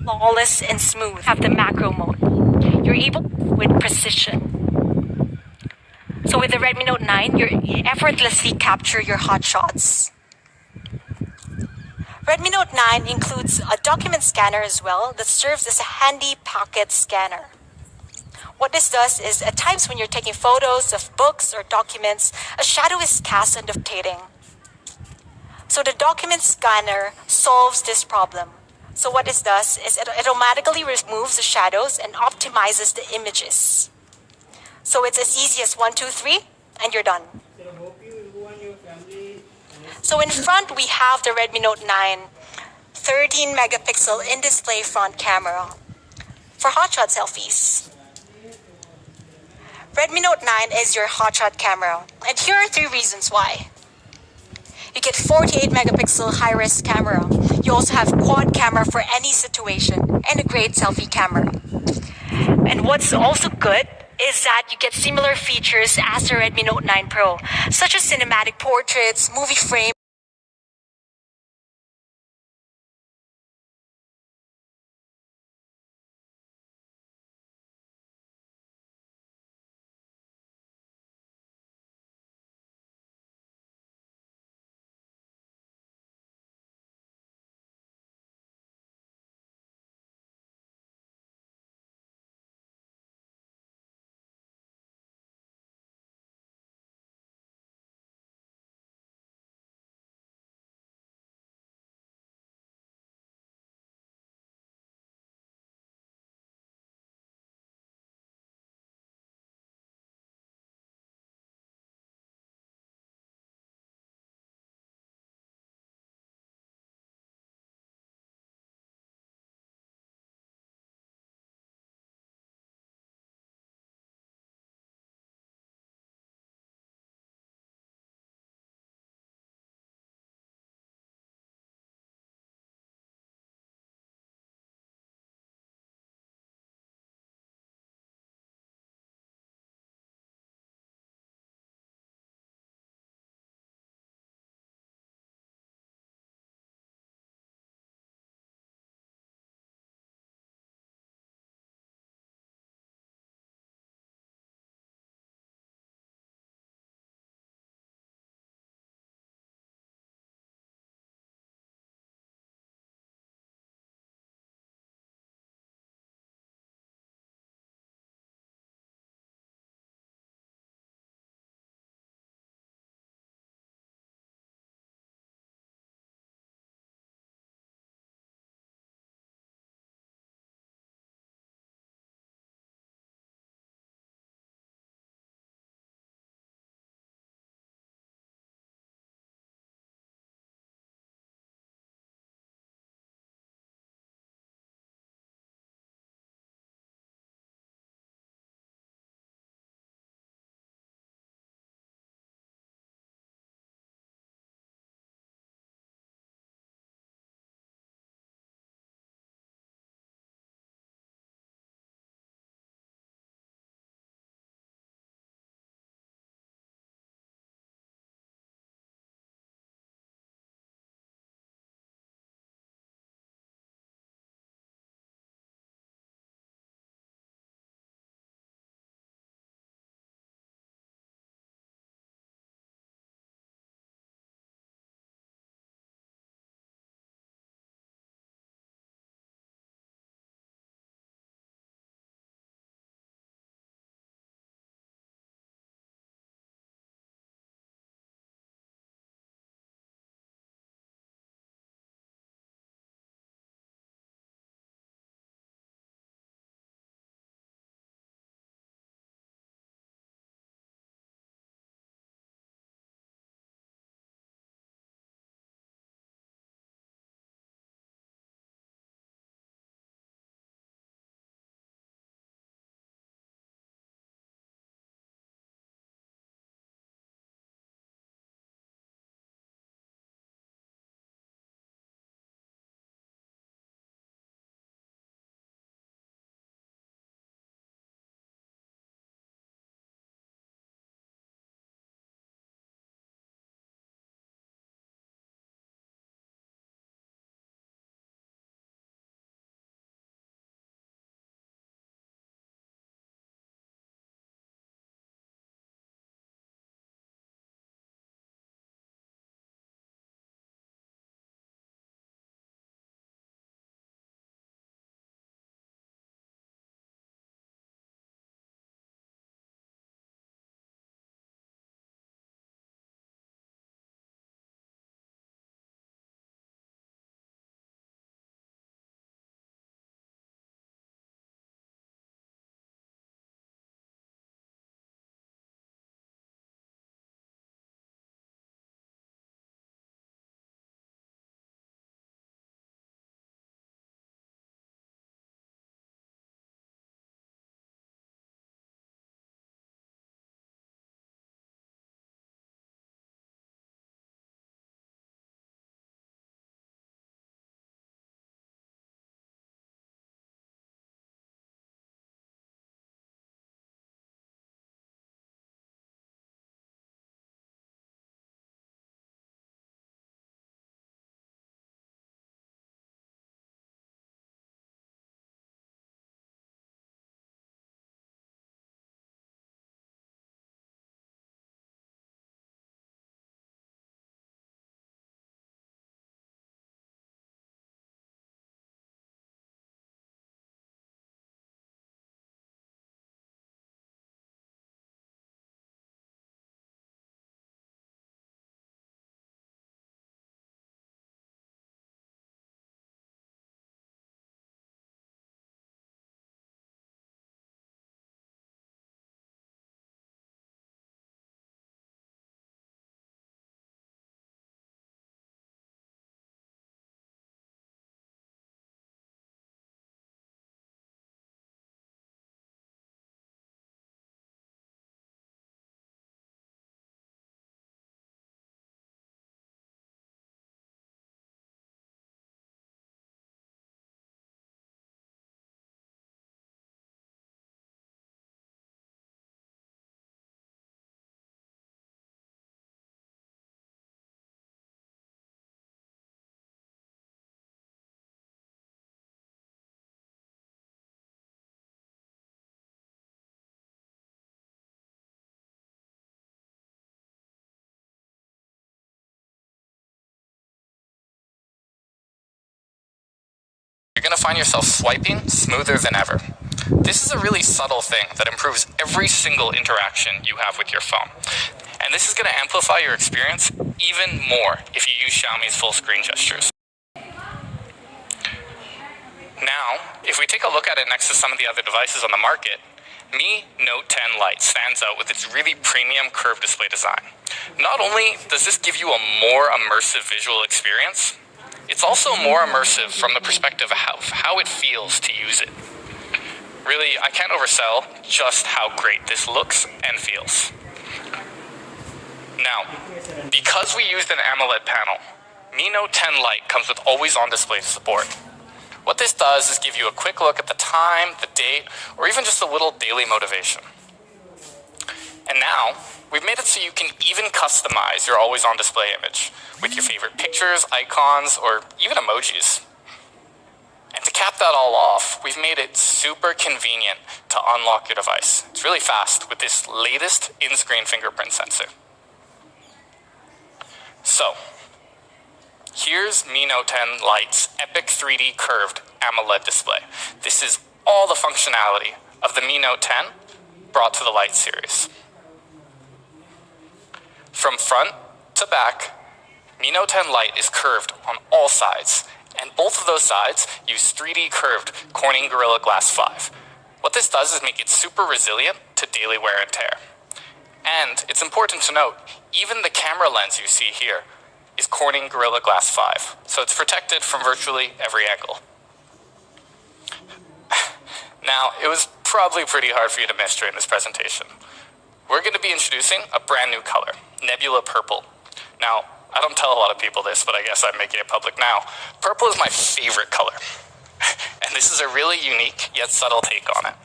Flawless and smooth. Have the macro mode. You're able with precision. So with the Redmi Note 9, you effortlessly capture your hot shots. Redmi Note 9 includes a document scanner as well that serves as a handy pocket scanner. What this does is at times when you're taking photos of books or documents, a shadow is cast on the rotating. So the document scanner solves this problem. So what this does is it automatically removes the shadows and optimizes the images. So it's as easy as 1, 2, 3, and you're done. So in front we have the Redmi Note 9 13 megapixel in-display front camera for hotshot selfies. Redmi Note 9 is your hotshot camera, and here are 3 reasons why. You get 48 megapixel high-res camera. You also have quad camera for any situation and a great selfie camera. And what's also good is that you get similar features as the Redmi Note 9 Pro, such as cinematic portraits, movie frame, going to find yourself swiping smoother than ever. This is a really subtle thing that improves every single interaction you have with your phone. And this is going to amplify your experience even more if you use Xiaomi's full screen gestures. Now, if we take a look at it next to some of the other devices on the market, Mi Note 10 Lite stands out with its really premium curved display design. Not only does this give you a more immersive visual experience, it's also more immersive from the perspective of how it feels to use it. Really, I can't oversell just how great this looks and feels. Now, because we used an AMOLED panel, Mi Note 10 Lite comes with always-on display support. What this does is give you a quick look at the time, the date, or even just a little daily motivation. And now, we've made it so you can even customize your always-on display image with your favorite pictures, icons, or even emojis. And to cap that all off, we've made it super convenient to unlock your device. It's really fast with this latest in-screen fingerprint sensor. So, here's Mi Note 10 Lite's epic 3D curved AMOLED display. This is all the functionality of the Mi Note 10 brought to the Lite series. From front to back, Mi Note 10 Lite is curved on all sides, and both of those sides use 3D curved Corning Gorilla Glass 5. What this does is make it super resilient to daily wear and tear. And it's important to note, even the camera lens you see here is Corning Gorilla Glass 5, so it's protected from virtually every angle. Now, it was probably pretty hard for you to miss during this presentation. We're going to be introducing a brand new color, Nebula Purple. Now, I don't tell a lot of people this, but I guess I'm making it public now. Purple is my favorite color, and this is a really unique yet subtle take on it.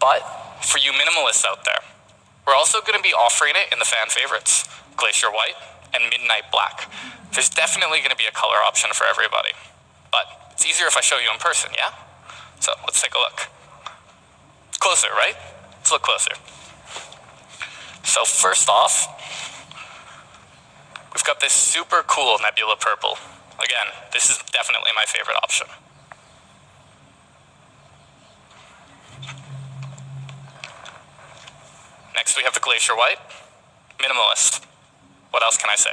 But for you minimalists out there, we're also going to be offering it in the fan favorites, Glacier White and Midnight Black. There's definitely going to be a color option for everybody, but it's easier if I show you in person, yeah? So let's take a look. Closer, right? Let's look closer. So first off, we've got this super cool Nebula Purple. Again, this is definitely my favorite option. Next we have the Glacier White, minimalist. What else can I say?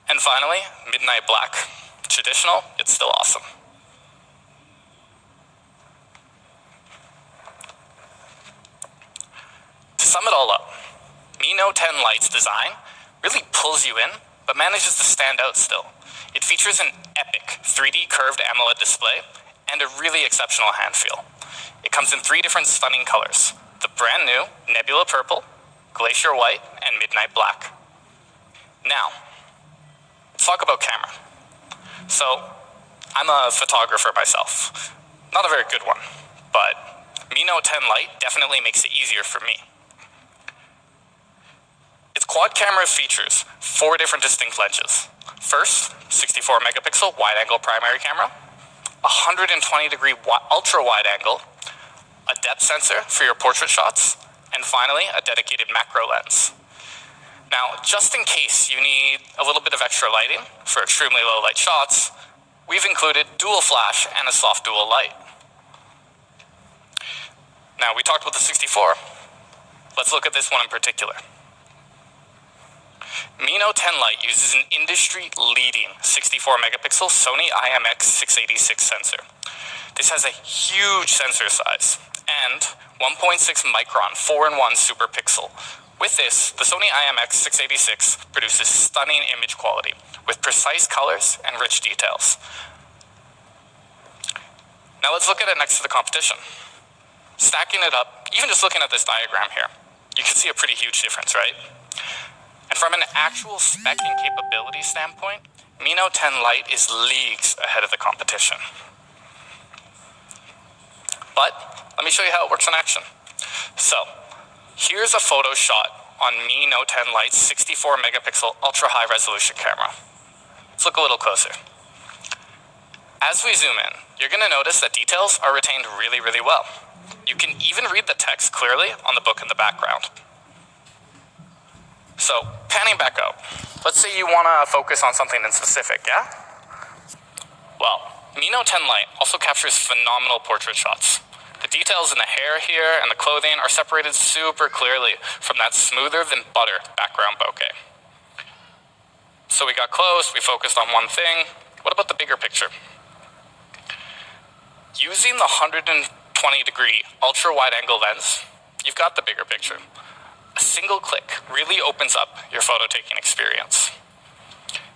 And finally, Midnight Black. Traditional, it's still awesome. To sum it all up, Mi Note 10 Lite's design really pulls you in, but manages to stand out still. It features an epic 3D curved AMOLED display and a really exceptional hand feel. It comes in 3 different stunning colors: the brand new Nebula Purple, Glacier White, and Midnight Black. Now, let's talk about camera. So, I'm a photographer myself. Not a very good one, but Mi Note 10 Lite definitely makes it easier for me. Its quad camera features 4 different distinct lenses. First, 64 megapixel wide-angle primary camera, 120-degree ultra-wide angle, a depth sensor for your portrait shots, and finally, a dedicated macro lens. Now, just in case you need a little bit of extra lighting for extremely low light shots, we've included dual flash and a soft dual light. Now, we talked about the 64. Let's look at this one in particular. Mi Note 10 Lite uses an industry-leading 64 megapixel Sony IMX686 sensor. This has a huge sensor size and 1.6 micron 4-in-1 super pixel. With this, the Sony IMX686 produces stunning image quality with precise colors and rich details. Now let's look at it next to the competition. Stacking it up, even just looking at this diagram here, you can see a pretty huge difference, right? And from an actual spec and capability standpoint, Mi Note 10 Lite is leagues ahead of the competition. But let me show you how it works in action. So, here's a photo shot on Mi Note 10 Lite's 64 megapixel ultra high resolution camera. Let's look a little closer. As we zoom in, you're going to notice that details are retained really, really well. You can even read the text clearly on the book in the background. So, panning back out, let's say you want to focus on something in specific, yeah? Well, Mi Note 10 Lite also captures phenomenal portrait shots. The details in the hair here and the clothing are separated super clearly from that smoother than butter background bokeh. So we got close, we focused on one thing. What about the bigger picture? Using the 120-degree ultra-wide angle lens, you've got the bigger picture. A single click really opens up your photo taking experience.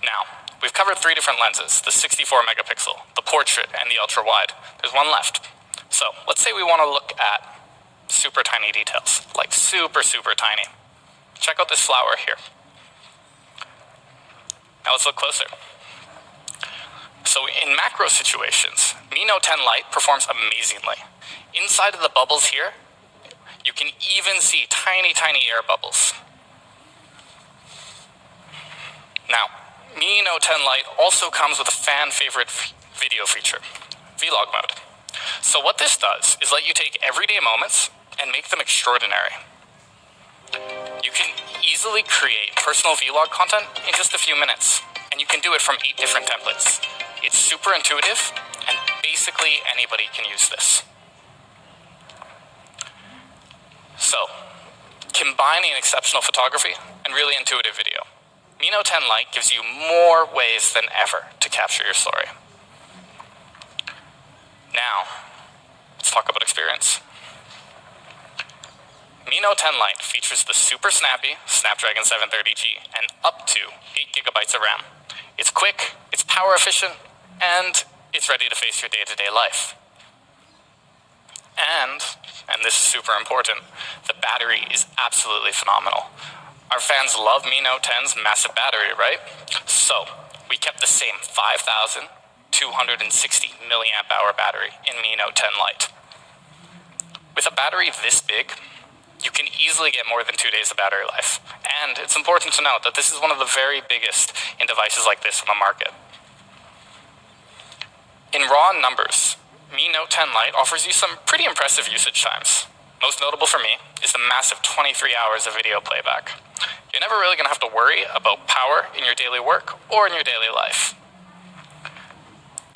Now, we've covered 3 different lenses, the 64 megapixel, the portrait, and the ultra-wide. There's one left. So let's say we want to look at super tiny details, like super, super tiny. Check out this flower here. Now let's look closer. So in macro situations, Mi Note 10 Lite performs amazingly. Inside of the bubbles here, you can even see tiny, tiny air bubbles. Now, Mi Note 10 Lite also comes with a fan favorite video feature, vlog mode. So what this does is let you take everyday moments and make them extraordinary. You can easily create personal vlog content in just a few minutes, and you can do it from 8 different templates. It's super intuitive, and basically anybody can use this. So, combining exceptional photography and really intuitive video, Mi Note 10 Lite gives you more ways than ever to capture your story. Now, let's talk about experience. Mi Note 10 Lite features the super snappy Snapdragon 730G and up to 8 gigabytes of RAM. It's quick, it's power efficient, and it's ready to face your day-to-day life. And this is super important, the battery is absolutely phenomenal. Our fans love Mi Note 10's massive battery, right? So, we kept the same 5,260 milliamp hour battery in Mi Note 10 Lite. With a battery this big, you can easily get more than 2 days of battery life. And it's important to note that this is one of the very biggest in devices like this on the market. In raw numbers, Mi Note 10 Lite offers you some pretty impressive usage times. Most notable for me is the massive 23 hours of video playback. You're never really going to have to worry about power in your daily work or in your daily life.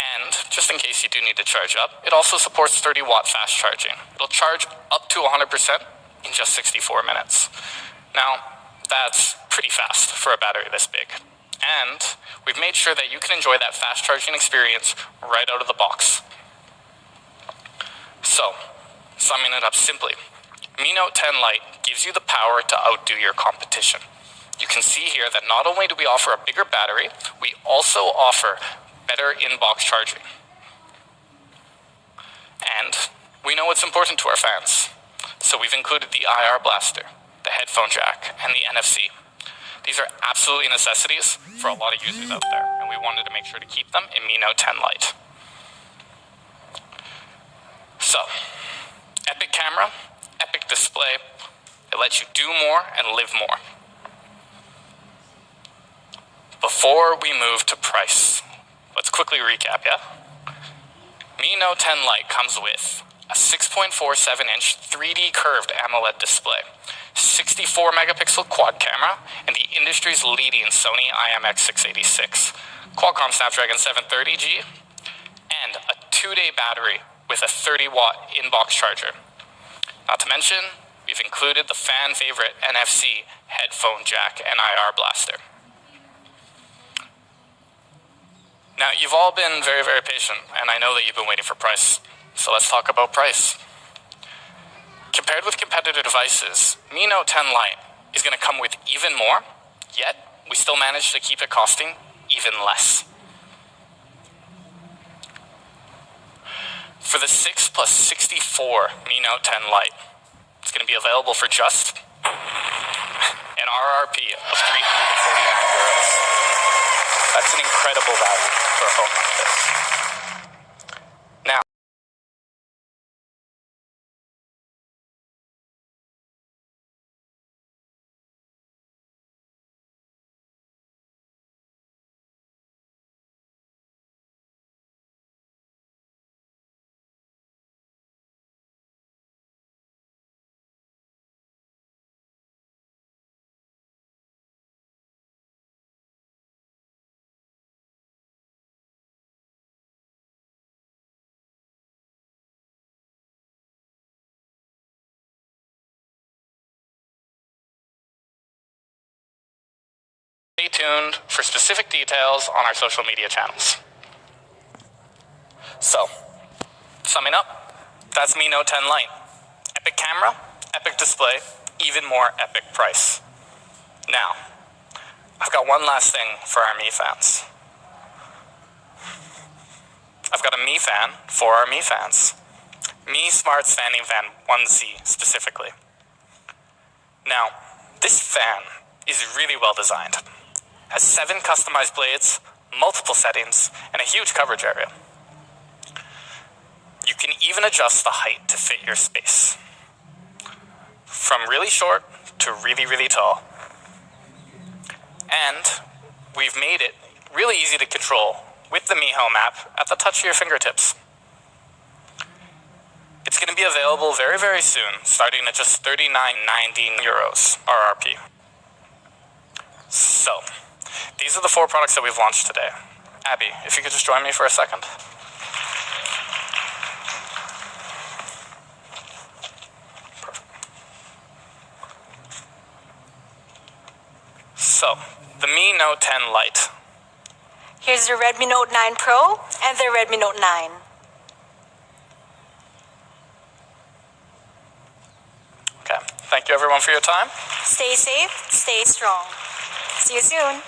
And, just in case you do need to charge up, it also supports 30-watt fast charging. It'll charge up to 100% in just 64 minutes. Now, that's pretty fast for a battery this big. And we've made sure that you can enjoy that fast charging experience right out of the box. So, summing it up simply, Mi Note 10 Lite gives you the power to outdo your competition. You can see here that not only do we offer a bigger battery, we also offer better in-box charging. And we know what's important to our fans. So we've included the IR blaster, the headphone jack, and the NFC. These are absolutely necessities for a lot of users out there, and we wanted to make sure to keep them in Mi Note 10 Lite. So, epic camera, epic display. It lets you do more and live more. Before we move to price, let's quickly recap, yeah? Mi Note 10 Lite comes with a 6.47-inch 3D curved AMOLED display, 64 megapixel quad camera, and the industry's leading Sony IMX686, Qualcomm Snapdragon 730G, and a 2-day battery with a 30-watt in-box charger. Not to mention, we've included the fan favorite NFC headphone jack and IR blaster. Now, you've all been very, very patient, and I know that you've been waiting for price. So let's talk about price. Compared with competitor devices, Mi Note 10 Lite is going to come with even more, yet we still managed to keep it costing even less. For the 6 plus 64 Mi Note 10 Lite, it's going to be available for just an RRP of €349. That's an incredible value for a phone like this. Stay tuned for specific details on our social media channels. So, summing up, that's Mi Note 10 Lite. Epic camera, epic display, even more epic price. Now, I've got one last thing for our Mi fans. I've got a Mi fan for our Mi fans. Mi Smart Standing Fan 1C specifically. Now, this fan is really well designed. Has 7 customized blades, multiple settings, and a huge coverage area. You can even adjust the height to fit your space. From really short to really, really tall. And we've made it really easy to control with the Mi Home app at the touch of your fingertips. It's going to be available very, very soon, starting at just €39.90 RRP. So, these are the 4 products that we've launched today. Abby, if you could just join me for a second. So, the Mi Note 10 Lite. Here's the Redmi Note 9 Pro and the Redmi Note 9. Okay, thank you everyone for your time. Stay safe, stay strong. See you soon.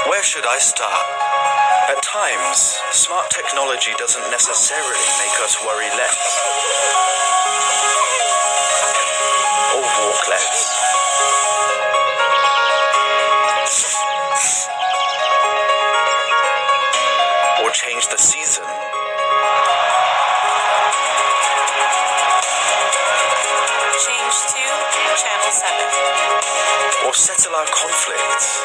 Where should I start? At times, smart technology doesn't necessarily make us worry less. Or walk less. Or change the season. Change to Channel 7. Or settle our conflicts.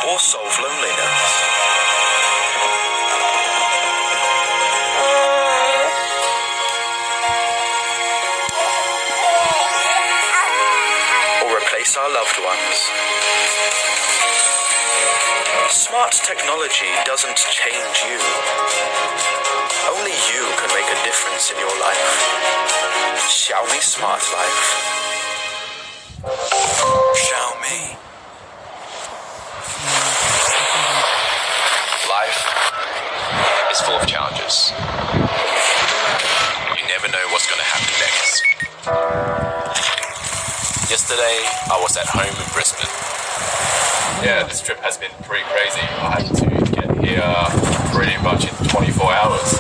Or solve loneliness. Or replace our loved ones. Smart technology doesn't change you. Only you can make a difference in your life. Xiaomi Smart Life. Xiaomi. Life is full of challenges. You never know what's going to happen next. Yesterday, I was at home in Brisbane. Yeah, this trip has been pretty crazy. I had to get here pretty much in 24 hours.